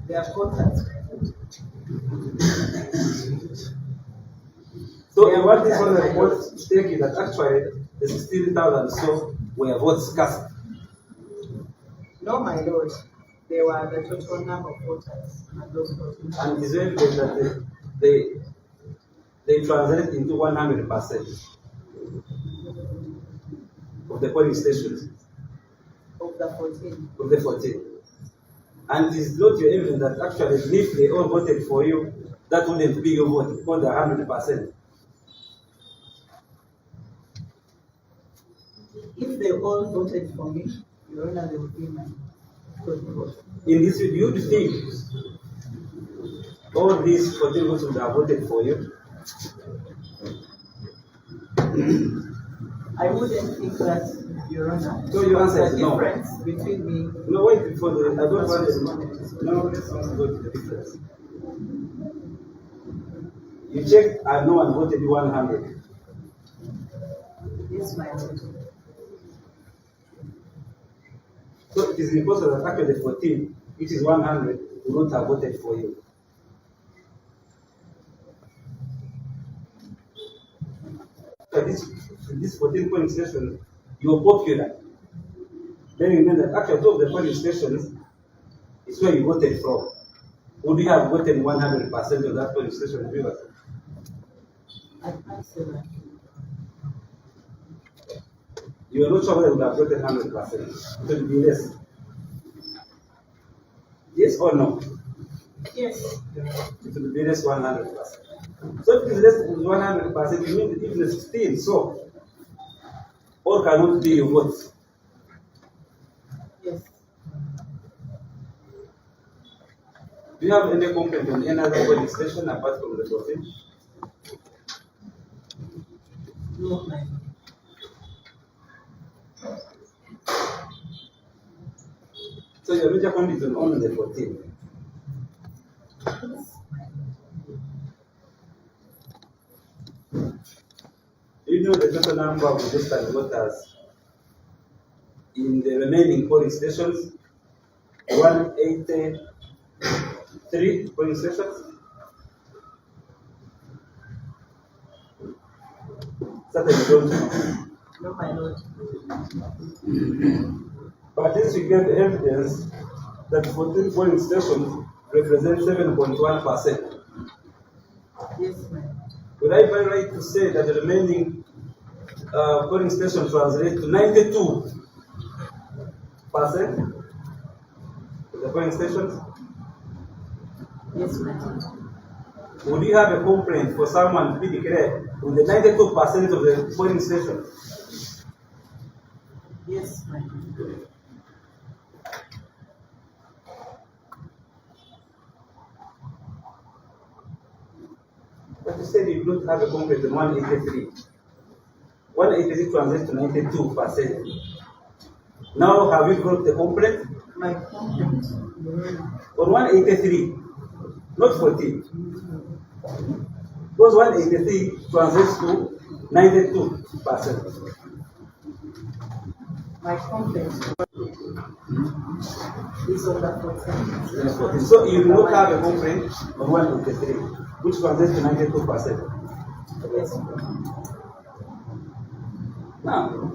They are quotas. So what this one report stated that actually the 16,000 so were votes cast. No, my lord. They were the total number of voters and those voting. And it's evident that they translate into 100% of the polling stations. Of the 14. Of the 14. And it's not your evidence that actually if they all voted for you, that wouldn't be your vote, because they're 100%. If they all voted for me, Your Honor, they would be my vote. In this, you think all these 14 votes would have voted for you? I wouldn't think that, Your Honor. So your answer is no. The difference between me. No, wait before the. I don't want to. No, let's not go to the difference. You checked and no one voted 100. Yes, my lord. So it is impossible that actually the 14, which is 100, will not have voted for you. So this 14 polling stations, you're popular. Then you mean that actually two of the polling stations is where you voted from. Would you have gotten 100% of that polling station viewers? I can't say that. You are not sure whether you would have gotten 100%. It will be less. Yes or no? Yes. It will be less 100%. So if it is less than 100%, it means it is 16. So all cannot be your votes. Yes. Do you have any complaint on any other polling station apart from the 14? No, my lord. So your major point is on the 14. Do you know the total number of registered voters in the remaining polling stations? 183 polling stations? Certainly don't know. No, my lord. But since you get evidence that 14 polling stations represent 7.1%, Yes, my lord. would I be right to say that the remaining polling stations translate to 92% of the polling stations? Yes, my lord. Would you have a complaint for someone to be declared with the 92% of the polling stations? Yes, my lord. But you said you don't have a complaint on 183. 183 translates to 92%. Now, have you brought the complaint? My complaint, Your Honor. On 183, not 14. Because 183 translates to 92%. My complaint is on the 14. So you do not have a complaint on 183, which translates to 92%. Yes. Now,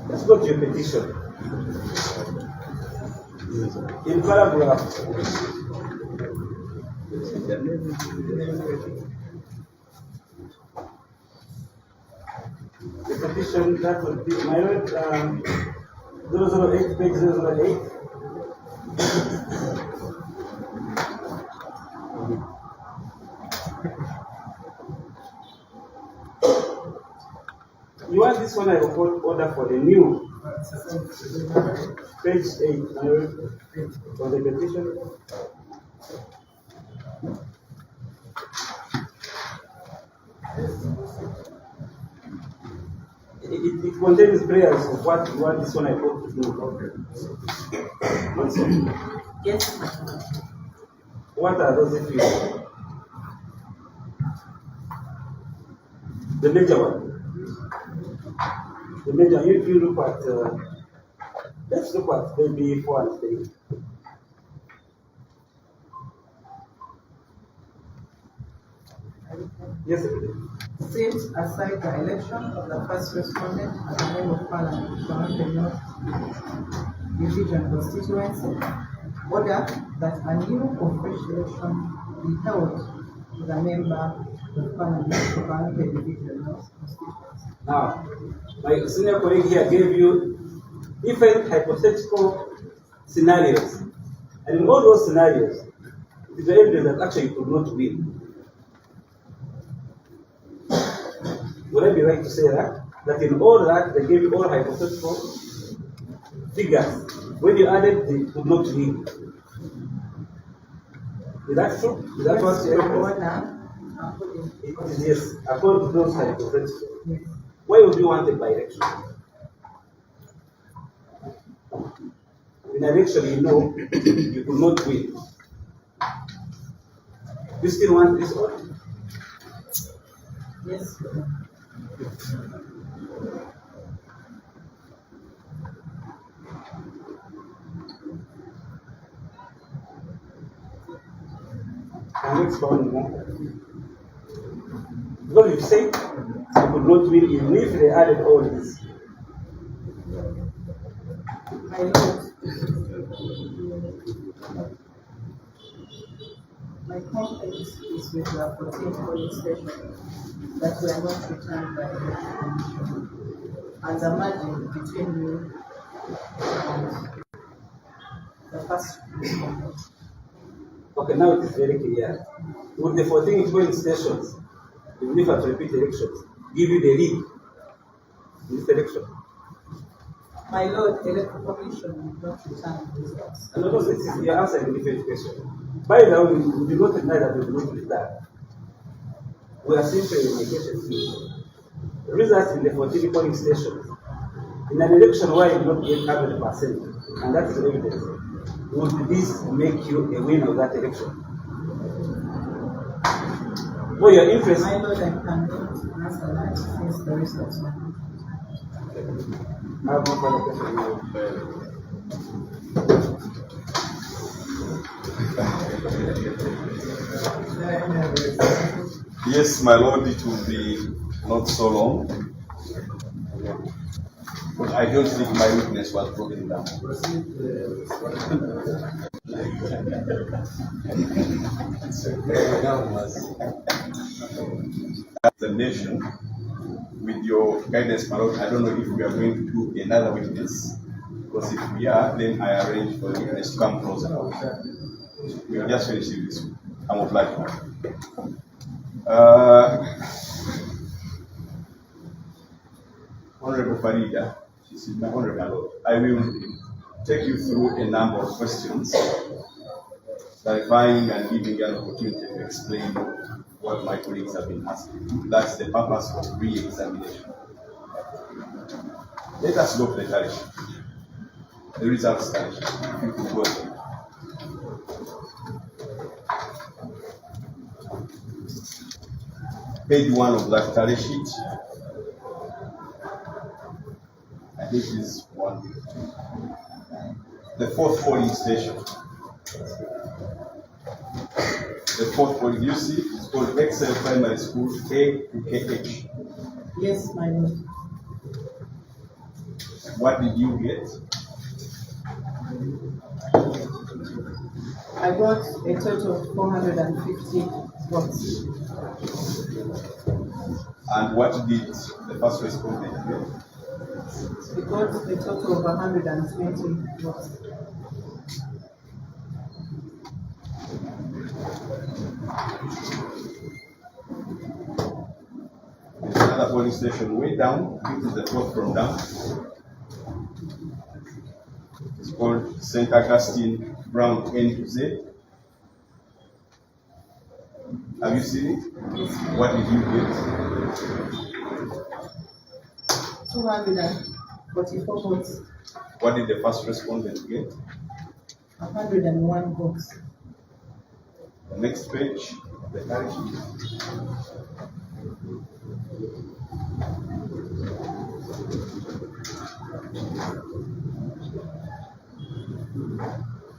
let's go to your petition. In paragraph the petition that would be my lord 008 page 008. You want this one I report order for the new page 8 my lord, for the petition. It contains prayers of what you want this one I put to do. Yes, my lord. What are those if you? The major one. The major, if you look at, let's look at maybe 4 and 3. Yes, Secretary. Set aside the election of the first respondent as a member of Parliament from the North Division constituency. Order that a new or fresh election be held for the member of Parliament from the Division North constituency. Now, my senior colleague here gave you different hypothetical scenarios. And in all those scenarios, it is evident that actually you could not win. Would I be right to say that? That in all that, they gave you all hypothetical figures. When you added, they could not win. Is that true? Is that what you It is, yes, according to those hypothetical. Yes. Why would you want a by-election? In an election, you know you could not win. You still want this order? Yes. Can you expound more? Because you say you could not win even if they added all this. My Lord, my complaint is with the 14 polling stations that were not returned by the Commission, and the margin between you and the first respondent. Okay, now it is very clear. Would the 14 polling stations, even if at repeat elections, give you the lead in this election? My Lord, the Electoral Commission did not return the results. And also, this is your answer in a different question. By the way, we do not deny that we do not return. We are simply in negotiation. The results in the 14 polling stations, in an election where you do not get 100%, and that is evidence, would this make you a winner of that election? Well, your interest. My Lord, I cannot answer that since the results are not. I have one further question. Yes, my Lord, it will be not so long. But I don't think my witness was broken down. The nation, with your guidance, my Lord, I don't know if we are going to do another witness. Because if we are, then I arrange for the witness to come closer. We are just finishing this one. I'm obliged. Honorable Farida, this is my honorable Lord. I will take you through a number of questions, clarifying and giving you an opportunity to explain what my colleagues have been asking. That's the purpose of re-examination. Let us go to the tally sheet. The results tally sheet. If you could go ahead. Page 1 of that tally sheet. I think this is 1. The fourth polling station. The fourth polling, you see, it's called Excel Primary School A to KH. Yes, my Lord. What did you get? I got a total of 450 votes. And what did the first respondent get? We got a total of 120 votes. There's another polling station way down. This is the fourth from down. It's called St. Augustine Brown N to Z. Have you seen it? Yes. What did you get? 244 votes. What did the first respondent get? 101 votes. The next page, the tally sheet.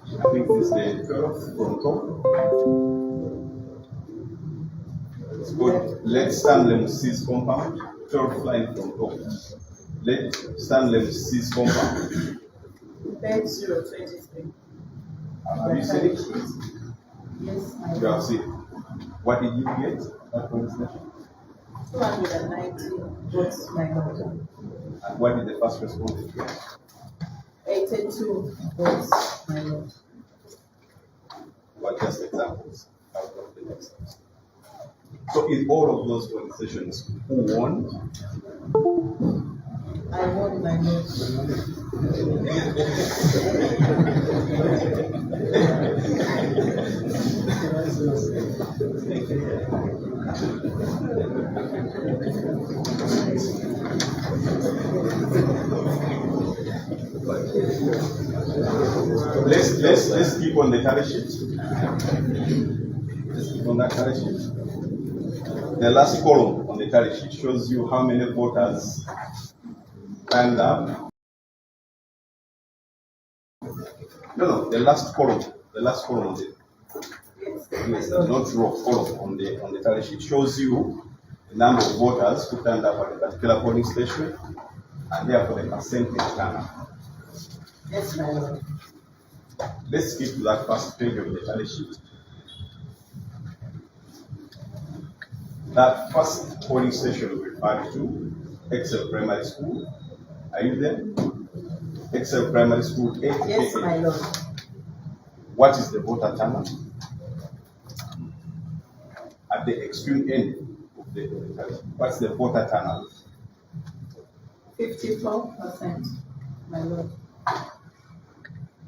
I think this is the 12th from top. It's called Let Stanley Seize Compound, 12th line from top. Let Stanley Seize Compound. Page 023. Have you seen it? Yes, You have seen it. What did you get? That police station? 290 votes, my lord. And what did the first respondent get? 82 votes, my lord. What just examples out of the next list. So in all of those police stations, who won? I won, my lord. Let's keep on the tally sheet. Let's keep on that tally sheet. The last column on the tally sheet shows you how many voters turned up. No, the last column. The last column on the yes, not row, column on the tally sheet shows you the number of voters who turned up at a particular polling station and therefore the percentage turnout. Yes, my lord. Let's skip to that first page of the tally sheet. That first polling station referred to Excel Primary School. Are you there? Excel Primary School 8. Yes, my lord. What is the voter turnout? At the extreme end of the tally sheet, what's the voter turnout? 54%, my lord.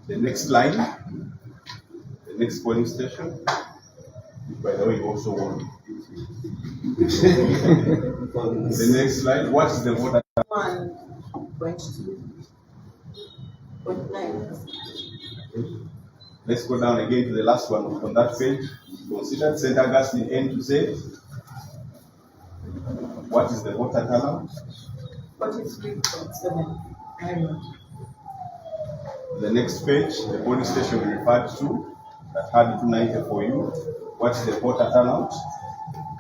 The next line, the next polling station, by the way, you also won. The next slide, what is the voter? 1.2.9%. Let's go down again to the last one on that page. Consider St. Augustine N to Z. What is the voter turnout? 43.7, my lord. The next page, the polling station we referred to that had 290 for you. What is the voter turnout?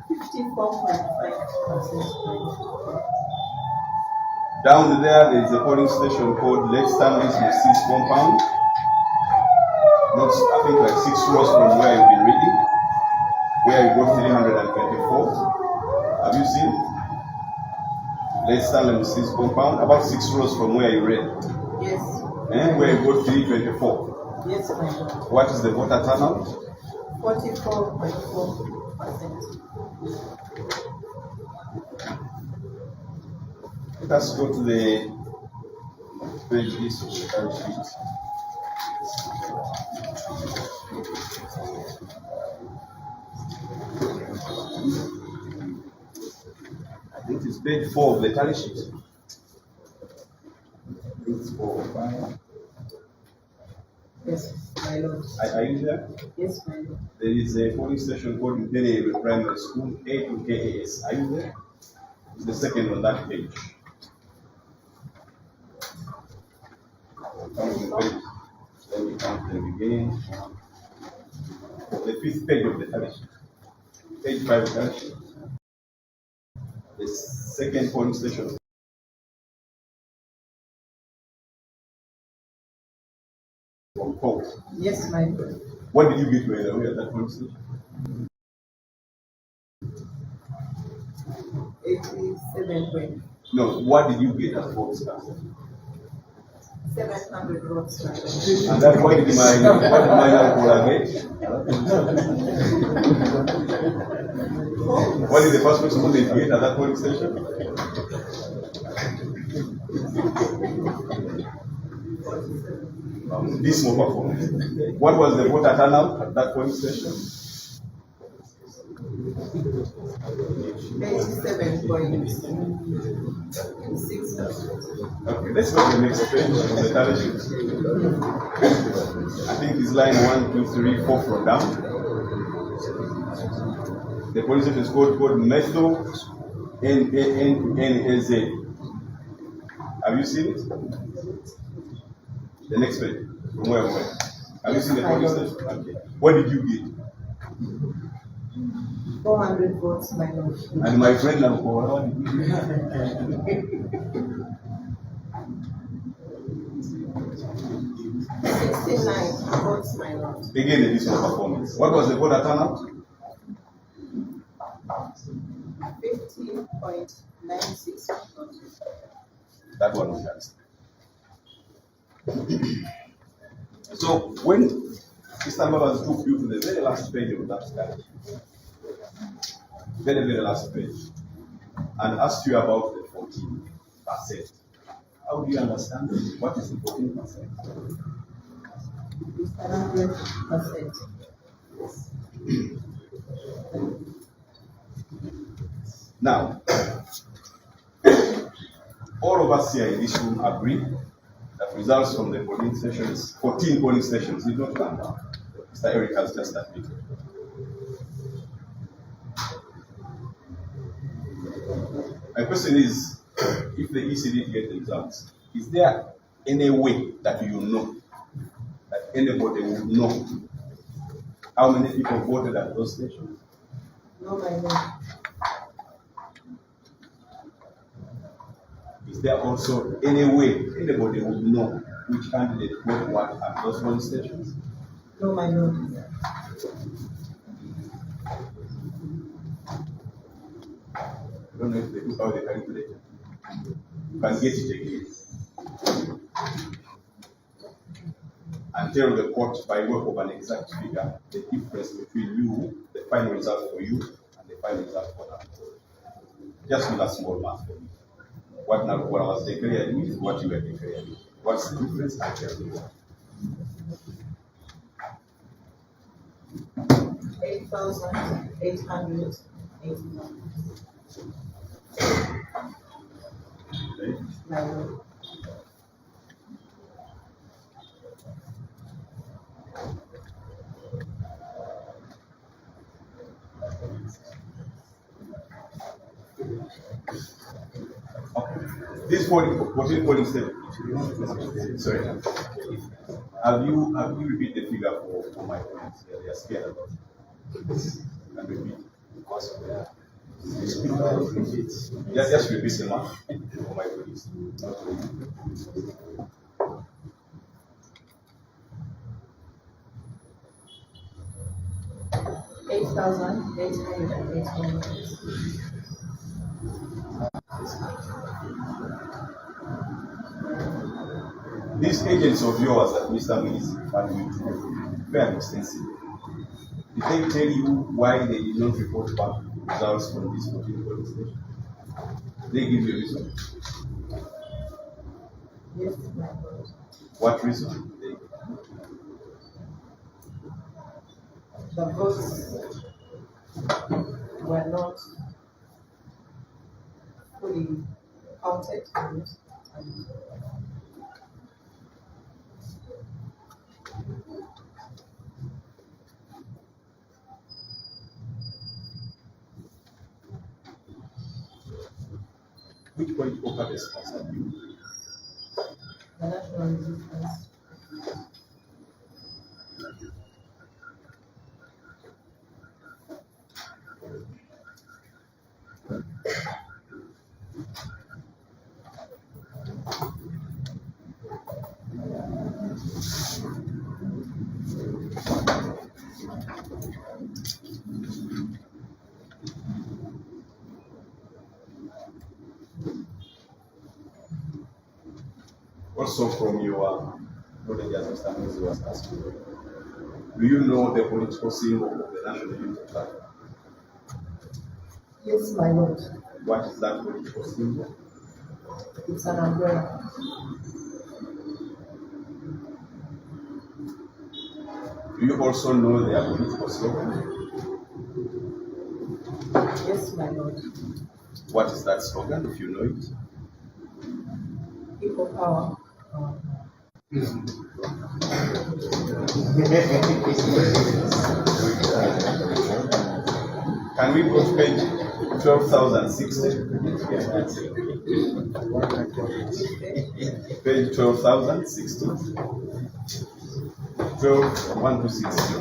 54.5%. Down there is a polling station called Let Stanley's Seize Compound. Not, I think like 6 rows from where you've been reading, where you got 324. Have you seen? Let Stanley's Seize Compound, about 6 rows from where you read. Yes. Where you got 324. Yes, my lord. What is the voter turnout? 44.4%. Let us go to the page list of the tally sheet. I think it's page 4 of the tally sheet. It's 4 or 5. Yes, my lord. Are you there? Yes, my lord. There is a polling station called Imperial Primary School, A to KAS. Are you there? It's the second on that page. Counting page. Let me count them again. The 5th page of the tally sheet. Page 5 of the tally sheet. The second polling station. From Paul. Yes, my lord. What did you get by the way at that polling station? 87.700 No, what did you get as votes cast? votes, my lord. And that's why did my Nalukoola get? What did the first respondent get at that polling station? Dismal performance. What was the voter turnout at that polling station? 87.6%. Okay, let's go to the next page of the tally sheet. I think it's line 1, 2, 3, 4 from down. The polling station is called Methyl NAZ. Have you seen it? The next page. From where? Have you seen the polling station? Okay. What did you get? 400 votes, my lord. And my friend Nalukoola, 69 votes, my lord. again, a decent performance. What was the voter turnout? 50.96. That one was that. So when Mr. Laba took you to the very last page of that study, very, very last page, and asked you about the 14%, how do you understand it? What is the 14%? It's 100%. Now, all of us here in this room agree that results from the polling stations, 14 polling stations, did not come down. Mr. Eric has just admitted. My question is, if the ECD get the results, is there any way that you know, that anybody will know how many people voted at those stations? No, my lord. Is there also any way anybody would know which candidate voted what at those polling stations? No, my lord. I don't know if they took out the calculator. You can get it again. And tell the court by way of an exact figure the difference between you, the final result for you, and the final result for that. Just with a small math for me. What Nalukoola was declared with, what you were declared with. What's the difference? I tell you. 8,881. Okay. My lord. Okay. This polling statement. Sorry. Have you repeat the figure for my friends? They are scared about it. And repeat. Just repeat the math for my friends. 8,881. These agents of yours that Mr. Mills had with very extensive. Did they tell you why they did not report back results from this particular police station? Did they give you a reason? Yes, my lord. What reason did they give? The votes were not fully counted. Which political party sponsored you? The national resistance. Also from your knowledge as Mr. Mills was asking, do you know the political symbol of the National Unity Party? Yes, my lord. What is that political symbol? It's an umbrella. Do you also know their political slogan? Yes, my lord. What is that slogan, if you know it? Equal power. Can we go to page 12,060? Page 12,060. 12, 1 to 60.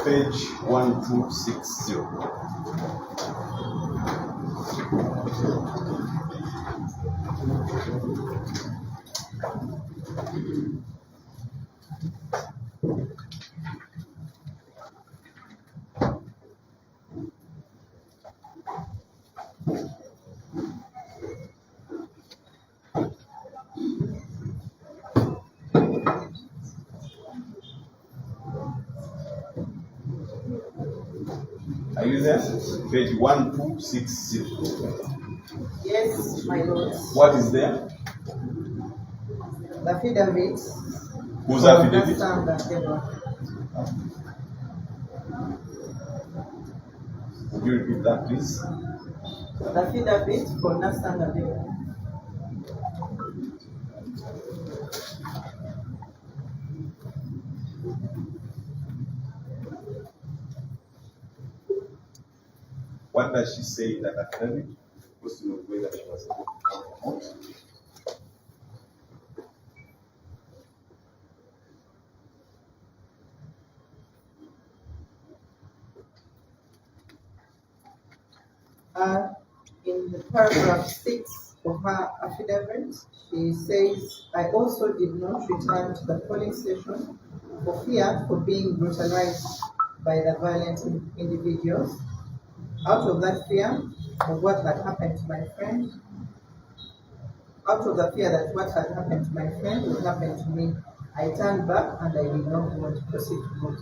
Page 1260. Are you there? Page 1260. Yes, my lord. What is there? The affidavit. Whose affidavit? Would you repeat that, please? The affidavit for Nasanga Deba. What does she say in that affidavit? Supposed to know whether she was able to come or not. In the paragraph 6 of her affidavit, she says, I also did not return to the polling station for fear for being brutalized by the violent individuals. Out of that fear of what had happened to my friend, out of the fear that what had happened to my friend would happen to me, I turned back and I did not want to proceed to vote.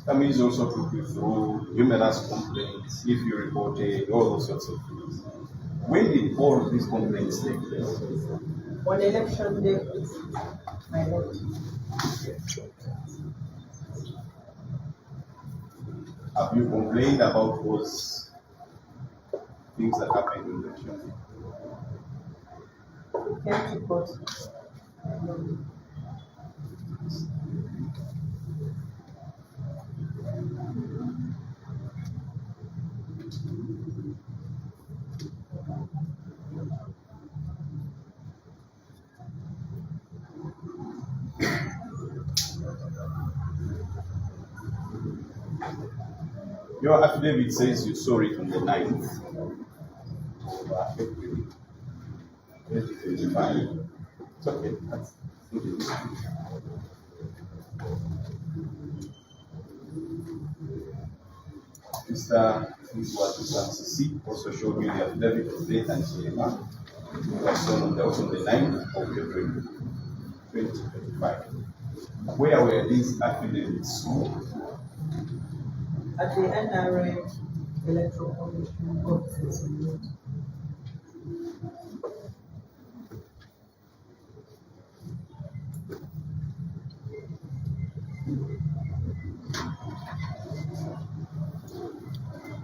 That means also took you through numerous complaints, if you reported, all those sorts of things. When did all of these complaints take place? On election day, my lord. Have you complained about those things that happened in the election? Came to court. Your affidavit says you saw it on the 9th of April 2025. It's okay. That's okay. This was Mr. CC also showed you the affidavit of date and CMR. It was on the 9th of April 2025. Where were these affidavits sold? At the NRA Electoral Commission offices.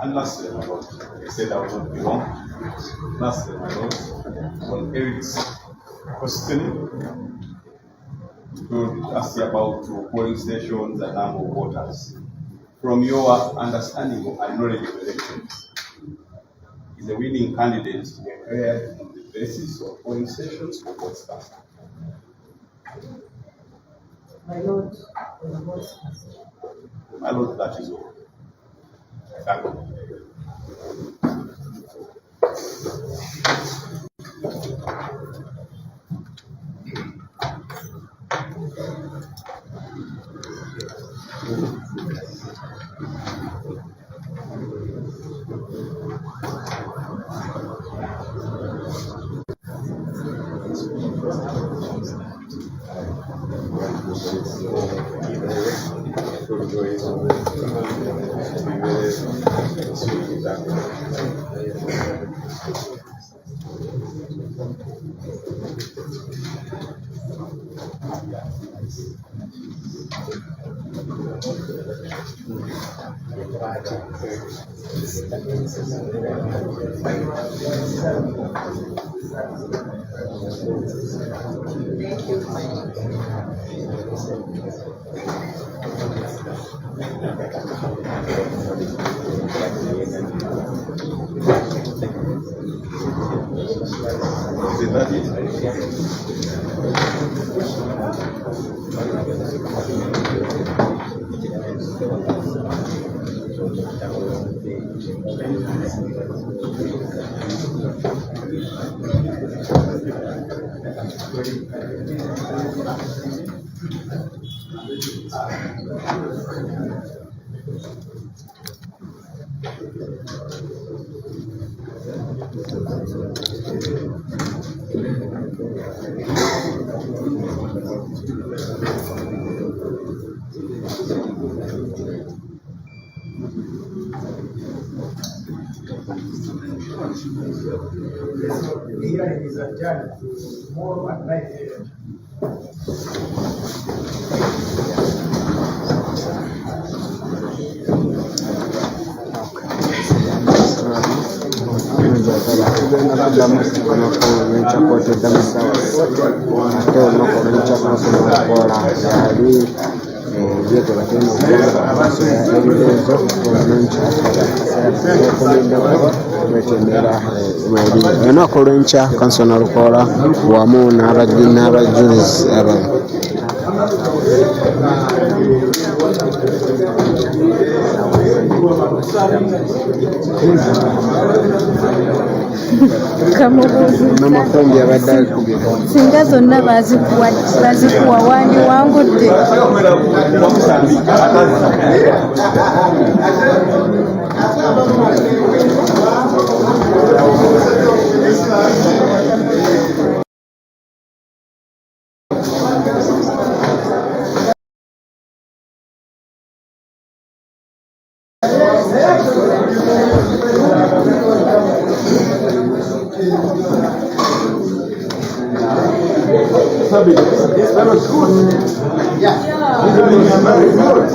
And lastly, my lord, I said I will not be wrong. Lastly, my lord, on Eric's question, to ask you about polling stations and number of voters. From your understanding and knowledge of elections, is the winning candidate declared on the basis of polling stations or what's that? My lord, on the voice. My lord, that is all. Thank you. Thank you, my lord. Is that it? Here is a judge, more at night here. Enokolwencha kanso Nalukoola wamu n'abajulizi abalala. N'amakombi abadde akubira. Singa zonna bazikuwa wandiwangudde. That was good. Yeah. Very good.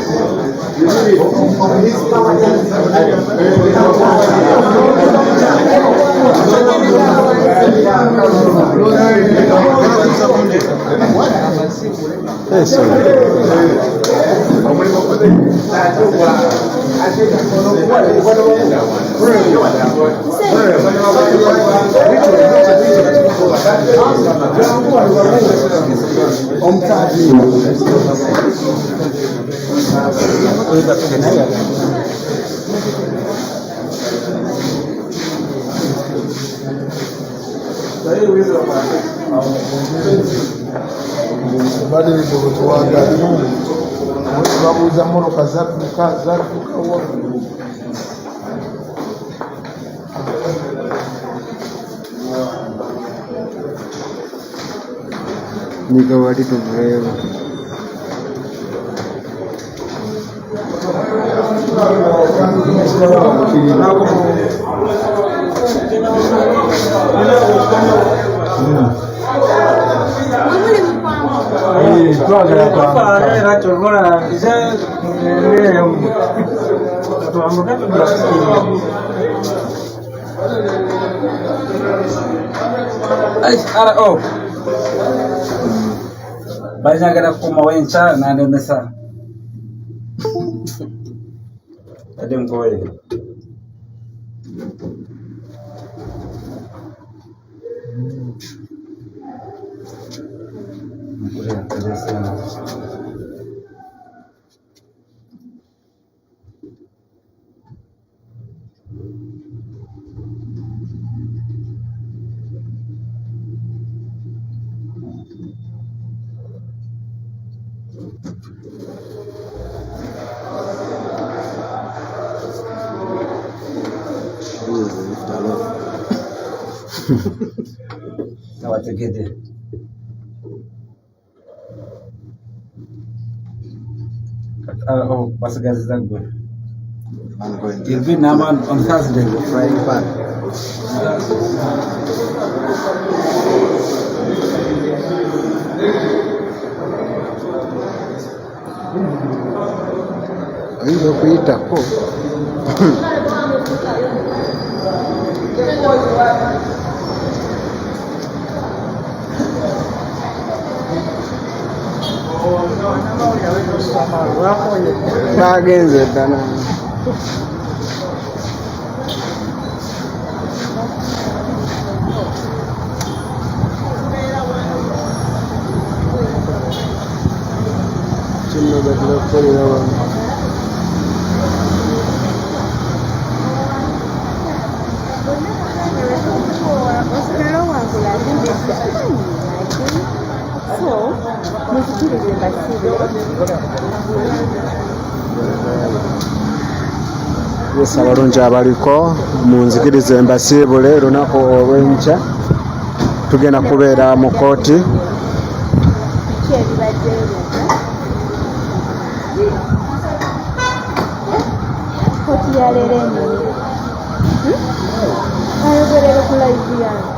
Bali ndio tuangalie sababu za moro kadhaa nikawadi tumrewa banyak ada kumawenca na nemesa ada mkoe nawategede basigazi zangu you'll be Naman on Thursday frying pan ayinza okuyitako bagenze ddala akolera wamu. Yes, abalungi abaliko munzikirize mbasiibule lunaku olw'enkya tugenda kubeera mu kooti kooti ya leero enyonyi ayogerere ku live yange